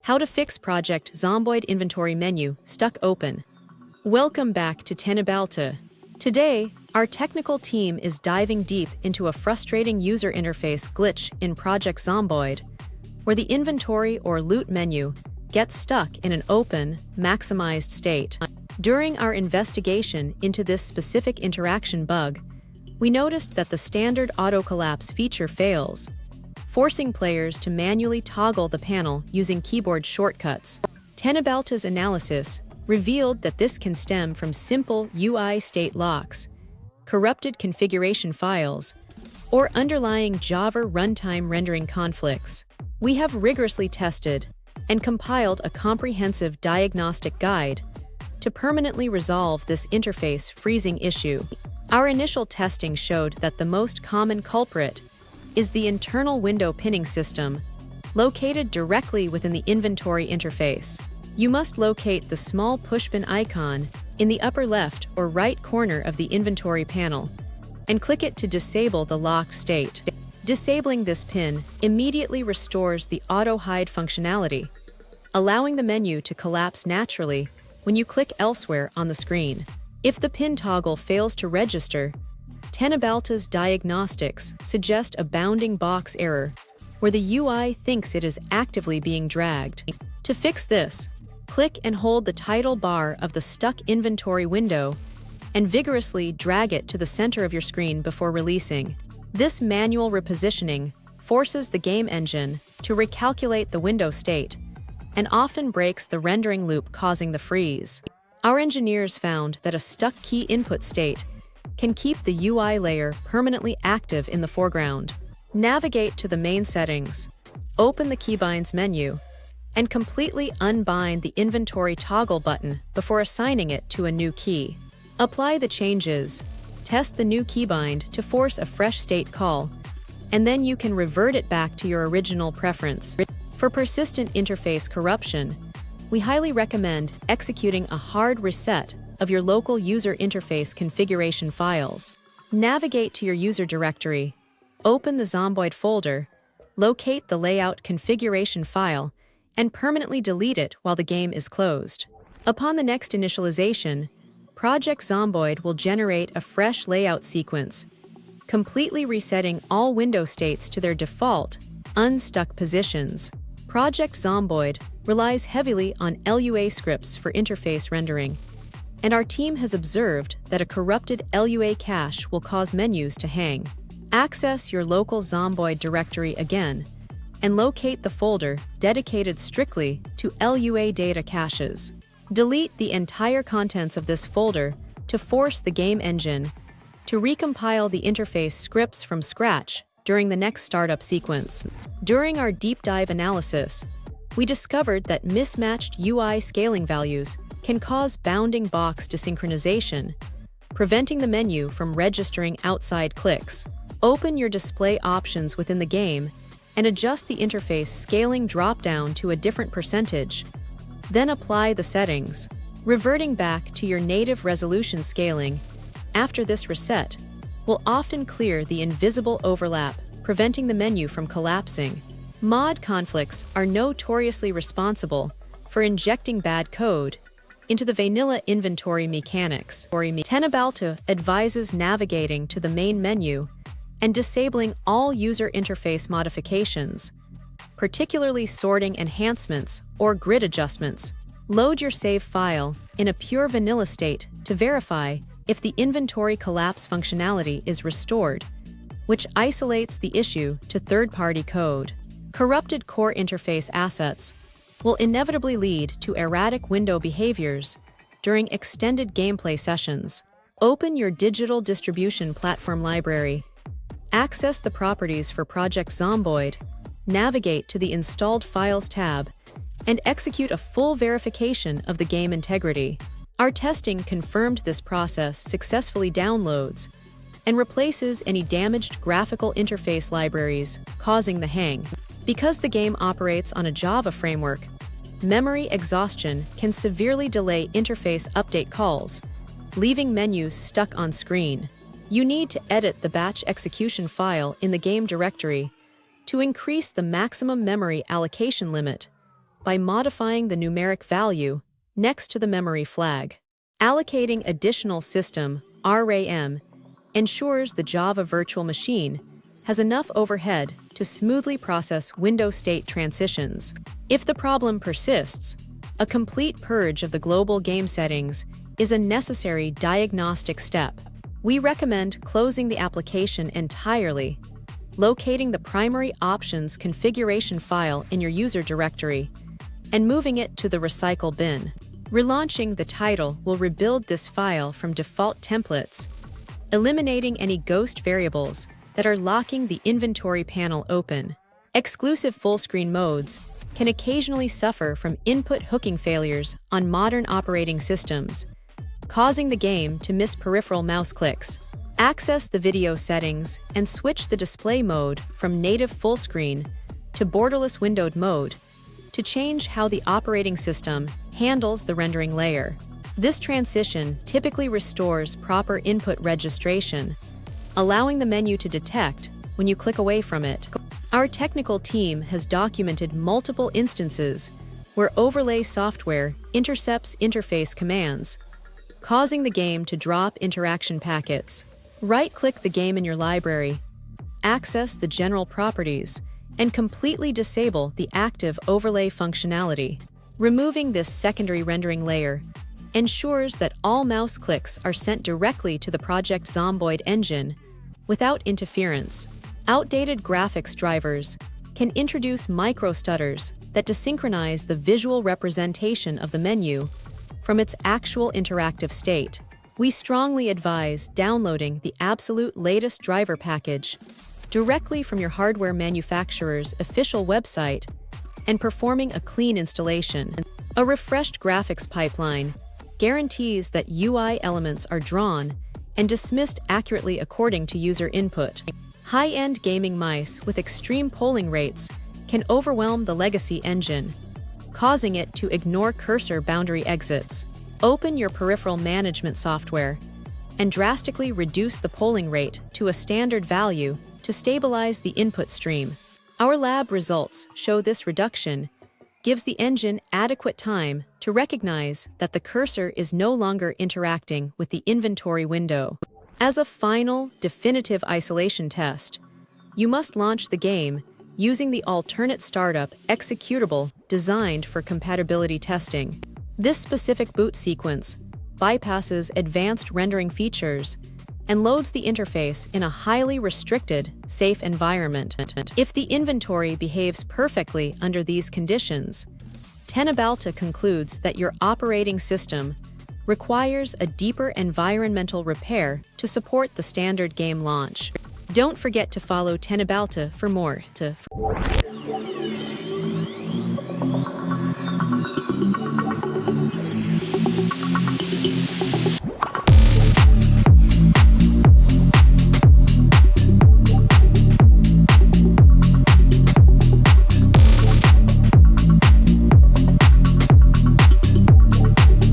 How to fix Project Zomboid inventory menu stuck open. Welcome back to Teknobalta. Today, our technical team is diving deep into a frustrating user interface glitch in Project Zomboid, where the inventory or loot menu gets stuck in an open, maximized state. During our investigation into this specific interaction bug, we noticed that the standard auto-collapse feature fails, forcing players to manually toggle the panel using keyboard shortcuts. Teknobalta's analysis revealed that this can stem from simple UI state locks, corrupted configuration files, or underlying Java runtime rendering conflicts. We have rigorously tested and compiled a comprehensive diagnostic guide to permanently resolve this interface freezing issue. Our initial testing showed that the most common culprit is the internal window pinning system, located directly within the inventory interface. You must locate the small pushpin icon in the upper left or right corner of the inventory panel and click it to disable the locked state. Disabling this pin immediately restores the auto-hide functionality, allowing the menu to collapse naturally when you click elsewhere on the screen. If the pin toggle fails to register, Teknobalta's diagnostics suggest a bounding box error where the UI thinks it is actively being dragged. To fix this, click and hold the title bar of the stuck inventory window and vigorously drag it to the center of your screen before releasing. This manual repositioning forces the game engine to recalculate the window state and often breaks the rendering loop, causing the freeze. Our engineers found that a stuck key input state can keep the UI layer permanently active in the foreground. Navigate to the main settings, open the keybinds menu, and completely unbind the inventory toggle button before assigning it to a new key. Apply the changes, test the new keybind to force a fresh state call, and then you can revert it back to your original preference. For persistent interface corruption, we highly recommend executing a hard reset of your local user interface configuration files. Navigate to your user directory, open the Zomboid folder, locate the layout configuration file, and permanently delete it while the game is closed. Upon the next initialization, Project Zomboid will generate a fresh layout sequence, completely resetting all window states to their default, unstuck positions. Project Zomboid relies heavily on LUA scripts for interface rendering, and our team has observed that a corrupted LUA cache will cause menus to hang. Access your local Zomboid directory again, and locate the folder dedicated strictly to LUA data caches. Delete the entire contents of this folder to force the game engine to recompile the interface scripts from scratch during the next startup sequence. During our deep dive analysis, we discovered that mismatched UI scaling values can cause bounding box desynchronization, preventing the menu from registering outside clicks. Open your display options within the game and adjust the interface scaling drop-down to a different percentage. Then apply the settings, reverting back to your native resolution scaling. After this reset, will often clear the invisible overlap, preventing the menu from collapsing. Mod conflicts are notoriously responsible for injecting bad code into the vanilla inventory mechanics. Teknobalta advises navigating to the main menu and disabling all user interface modifications, particularly sorting enhancements or grid adjustments. Load your save file in a pure vanilla state to verify if the inventory collapse functionality is restored, which isolates the issue to third-party code. Corrupted core interface assets will inevitably lead to erratic window behaviors during extended gameplay sessions. Open your digital distribution platform library, access the properties for Project Zomboid, navigate to the Installed Files tab, and execute a full verification of the game integrity. Our testing confirmed this process successfully downloads and replaces any damaged graphical interface libraries, causing the hang. Because the game operates on a Java framework, memory exhaustion can severely delay interface update calls, leaving menus stuck on screen. You need to edit the batch execution file in the game directory to increase the maximum memory allocation limit, by modifying the numeric value next to the memory flag. Allocating additional system RAM ensures the Java virtual machine has enough overhead to smoothly process window state transitions. If the problem persists, a complete purge of the global game settings is a necessary diagnostic step. We recommend closing the application entirely, locating the primary options configuration file in your user directory, and moving it to the recycle bin. Relaunching the title will rebuild this file from default templates, eliminating any ghost variables that are locking the inventory panel open. Exclusive full-screen modes can occasionally suffer from input hooking failures on modern operating systems, causing the game to miss peripheral mouse clicks. Access the video settings and switch the display mode from native full screen to borderless windowed mode to change how the operating system handles the rendering layer. This transition typically restores proper input registration, allowing the menu to detect when you click away from it. Our technical team has documented multiple instances where overlay software intercepts interface commands, causing the game to drop interaction packets. Right-click the game in your library, access the general properties, and completely disable the active overlay functionality. Removing this secondary rendering layer ensures that all mouse clicks are sent directly to the Project Zomboid engine without interference. Outdated graphics drivers can introduce micro-stutters that desynchronize the visual representation of the menu from its actual interactive state. We strongly advise downloading the absolute latest driver package directly from your hardware manufacturer's official website and performing a clean installation. A refreshed graphics pipeline guarantees that UI elements are drawn and dismissed accurately according to user input. High-end gaming mice with extreme polling rates can overwhelm the legacy engine, causing it to ignore cursor boundary exits. Open your peripheral management software and drastically reduce the polling rate to a standard value to stabilize the input stream. Our lab results show this reduction gives the engine adequate time to recognize that the cursor is no longer interacting with the inventory window. As a final, definitive isolation test, you must launch the game using the alternate startup executable designed for compatibility testing. This specific boot sequence bypasses advanced rendering features and loads the interface in a highly restricted, safe environment. If the inventory behaves perfectly under these conditions, Teknobalta concludes that your operating system requires a deeper environmental repair to support the standard game launch. Don't forget to follow Teknobalta for more.